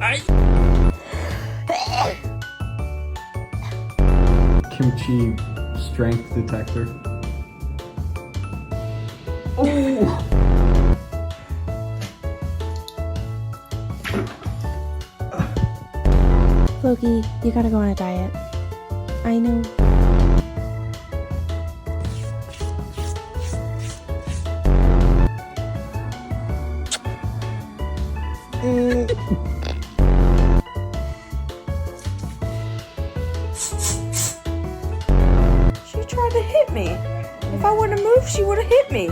Ay. Kimchi strength detector. Oh! Loki, you gotta go on a diet. I know. She tried to hit me. If I wouldn't have moved, she would have hit me.